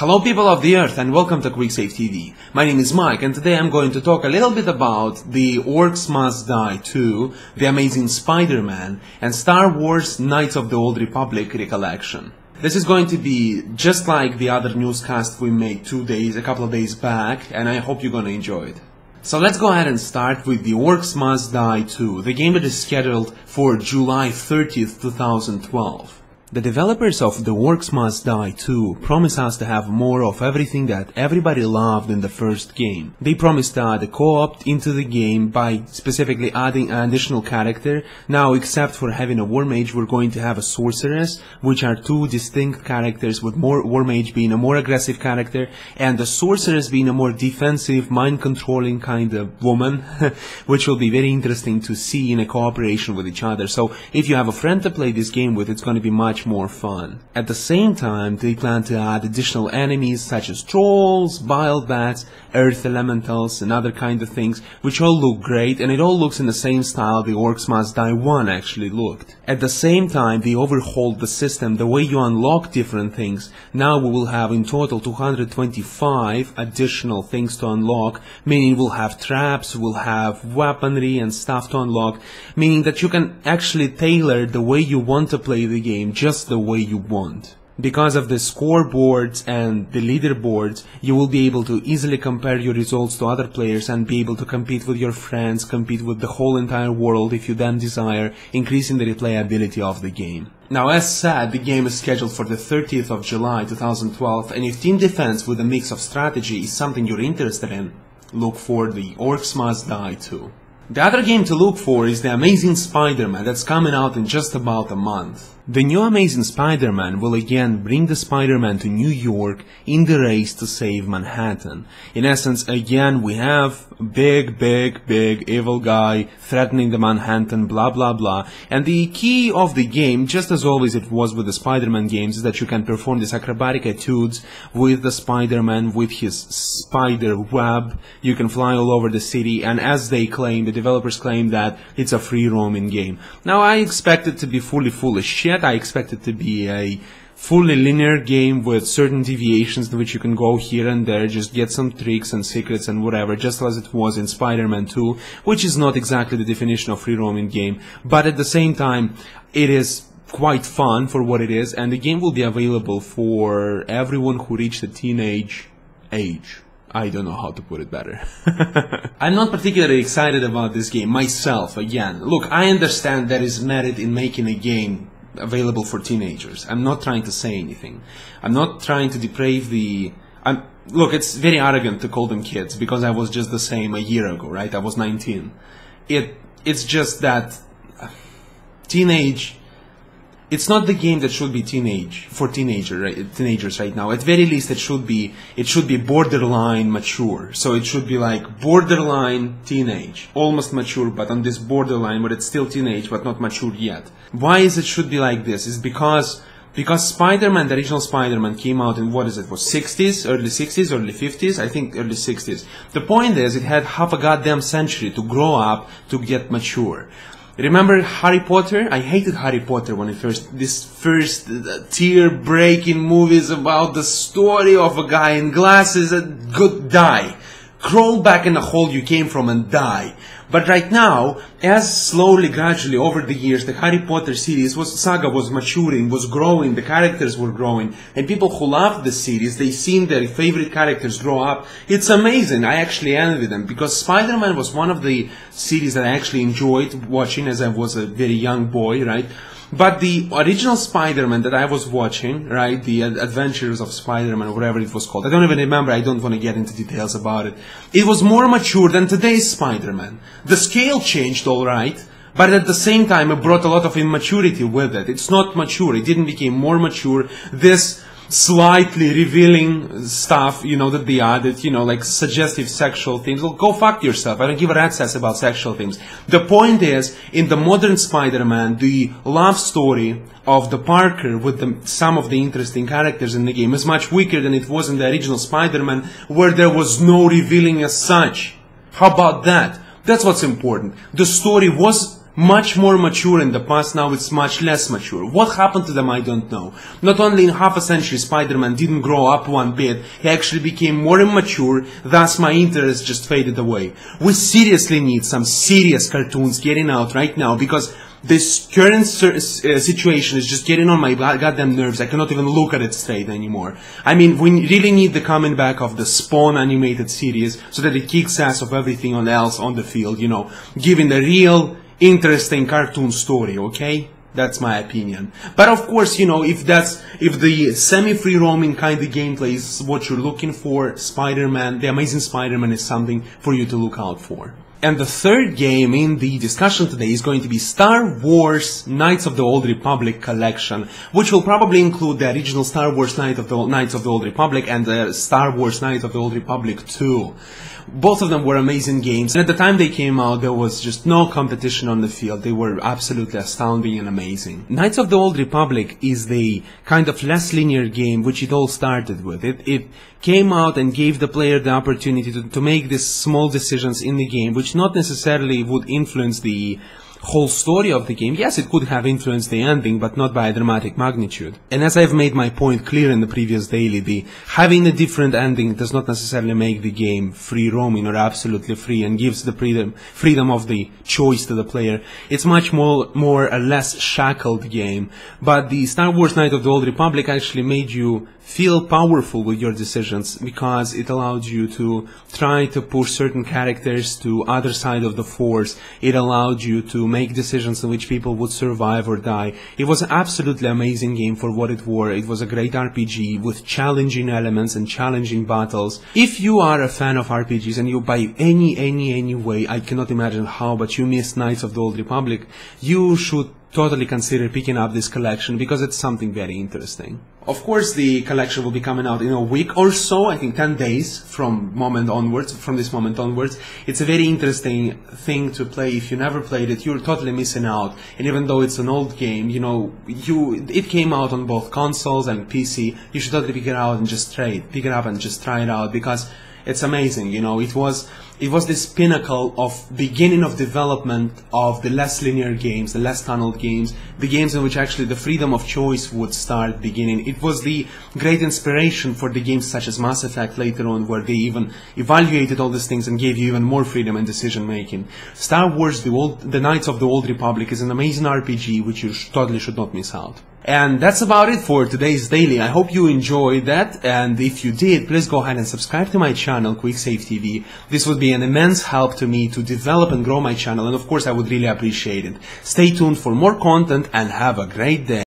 Hello people of the earth and welcome to QuickSaveTV. My name is Mike and today I'm going to talk a little bit about the Orcs Must Die 2, The Amazing Spider-Man and Star Wars Knights of the Old Republic Recollection. This is going to be just like the other newscast we made a couple of days back, and I hope you're gonna enjoy it. So let's go ahead and start with the Orcs Must Die 2, the game that is scheduled for July 30th, 2012. The developers of The Orcs Must Die 2 promise us to have more of everything that everybody loved in the first game. They promised to add a co-op into the game by specifically adding an additional character. Now, except for having a War Mage, we're going to have a Sorceress, which are two distinct characters, with War Mage being a more aggressive character and the Sorceress being a more defensive, mind-controlling kind of woman, which will be very interesting to see in a cooperation with each other. So if you have a friend to play this game with, it's going to be much more fun. At the same time, they plan to add additional enemies such as trolls, bile bats, earth elementals and other kind of things, which all look great, and it all looks in the same style the Orcs Must Die 1 actually looked. At the same time, they overhauled the system, the way you unlock different things. Now we will have in total 225 additional things to unlock, meaning we'll have traps, we'll have weaponry and stuff to unlock, meaning that you can actually tailor the way you want to play the game just the way you want. Because of the scoreboards and the leaderboards, you will be able to easily compare your results to other players and be able to compete with your friends, compete with the whole entire world if you then desire, increasing the replayability of the game. Now, as said, the game is scheduled for the 30th of July 2012, and if team defense with a mix of strategy is something you're interested in, look for the Orcs Must Die 2. The other game to look for is The Amazing Spider-Man that's coming out in just about a month. The new Amazing Spider-Man will again bring the Spider-Man to New York in the race to save Manhattan. In essence, again, we have a big evil guy threatening the Manhattan, blah blah blah. And the key of the game, just as always it was with the Spider-Man games, is that you can perform these acrobatic etudes with the Spider-Man, with his spider web. You can fly all over the city, and as they claim, the developers claim that it's a free roaming game. Now, I expect it to be fully full of shit. I expect it to be a fully linear game with certain deviations in which you can go here and there, just get some tricks and secrets and whatever, just as it was in Spider-Man 2, which is not exactly the definition of free roaming game, but at the same time, it is quite fun for what it is, and the game will be available for everyone who reached the teenage age. I don't know how to put it better. I'm not particularly excited about this game myself, again. Look, I understand there is merit in making a game available for teenagers. I'm not trying to say anything. I'm not trying to deprave the... Look, it's very arrogant to call them kids, because I was just the same a year ago, right? I was 19. It's just that... teenage... It's not the game that should be teenagers right now. At very least, it should be borderline mature. So it should be like borderline teenage, almost mature, but on this borderline, but it's still teenage, but not mature yet. Why is it should be like this? Is because Spider-Man, the original Spider-Man, came out in, what is it, was 60s, early 60s, early 50s? I think early 60s. The point is, it had half a goddamn century to grow up, to get mature. Remember Harry Potter? I hated Harry Potter when this first tear-breaking movies about the story of a guy in glasses that could die. Crawl back in the hole you came from and die. But right now, as slowly, gradually, over the years, the Harry Potter saga was maturing, was growing, the characters were growing, and people who loved the series, they seen their favorite characters grow up. It's amazing. I actually envy them, because Spider-Man was one of the series that I actually enjoyed watching as I was a very young boy, right? But the original Spider-Man that I was watching, right, the Adventures of Spider-Man, or whatever it was called, I don't even remember, I don't want to get into details about it. It was more mature than today's Spider-Man. The scale changed, alright, but at the same time it brought a lot of immaturity with it. It's not mature, it didn't become more mature. This slightly revealing stuff, you know, that they added, you know, like suggestive sexual things. Well, go fuck yourself. I don't give a rat's ass about sexual things. The point is, in the modern Spider-Man, the love story of the Parker with some of the interesting characters in the game is much weaker than it was in the original Spider-Man, where there was no revealing as such. How about that? That's what's important. The story was much more mature in the past, now it's much less mature. What happened to them, I don't know. Not only in half a century Spider-Man didn't grow up one bit, he actually became more immature, thus my interest just faded away. We seriously need some serious cartoons getting out right now, because this current situation is just getting on my goddamn nerves. I cannot even look at it straight anymore. I mean, we really need the coming back of the Spawn animated series so that it kicks ass of everything else on the field, you know, giving the real interesting cartoon story, okay? That's my opinion. But of course, you know, if the semi-free roaming kind of gameplay is what you're looking for, Spider-Man, the Amazing Spider-Man is something for you to look out for. And the third game in the discussion today is going to be Star Wars Knights of the Old Republic collection, which will probably include the original Star Wars Knights of the Old Republic and the Star Wars Knights of the Old Republic 2. Both of them were amazing games, and at the time they came out there was just no competition on the field. They were absolutely astounding and amazing. Knights of the Old Republic is the kind of less linear game which it all started with. It came out and gave the player the opportunity to make these small decisions in the game which not necessarily would influence the whole story of the game. Yes, it could have influenced the ending, but not by a dramatic magnitude. And as I've made my point clear in the previous daily, having a different ending does not necessarily make the game free roaming or absolutely free and gives the freedom of the choice to the player. It's much more a less shackled game. But the Star Wars Knights of the Old Republic actually made you feel powerful with your decisions, because it allowed you to try to push certain characters to other side of the force. It allowed you to make decisions in which people would survive or die. It was an absolutely amazing game for what it were. It was a great RPG with challenging elements and challenging battles. If you are a fan of RPGs and you by any way, I cannot imagine how, but you missed Knights of the Old Republic, you should totally consider picking up this collection, because it's something very interesting. Of course, the collection will be coming out in a week or so, I think 10 days from this moment onwards. It's a very interesting thing to play. If you never played it, you're totally missing out. And even though it's an old game, you know, it came out on both consoles and PC, you should totally pick it out and just pick it up and just try it out, because it's amazing. You know, it was this pinnacle of beginning of development of the less linear games, the less tunneled games, the games in which actually the freedom of choice would start beginning. It was the great inspiration for the games such as Mass Effect later on, where they even evaluated all these things and gave you even more freedom in decision making. Star Wars the Knights of the Old Republic is an amazing RPG which you totally should not miss out. And that's about it for today's daily. I hope you enjoyed that, and if you did, please go ahead and subscribe to my channel, QuickSaveTV. This would be an immense help to me to develop and grow my channel, and of course I would really appreciate it. Stay tuned for more content and have a great day.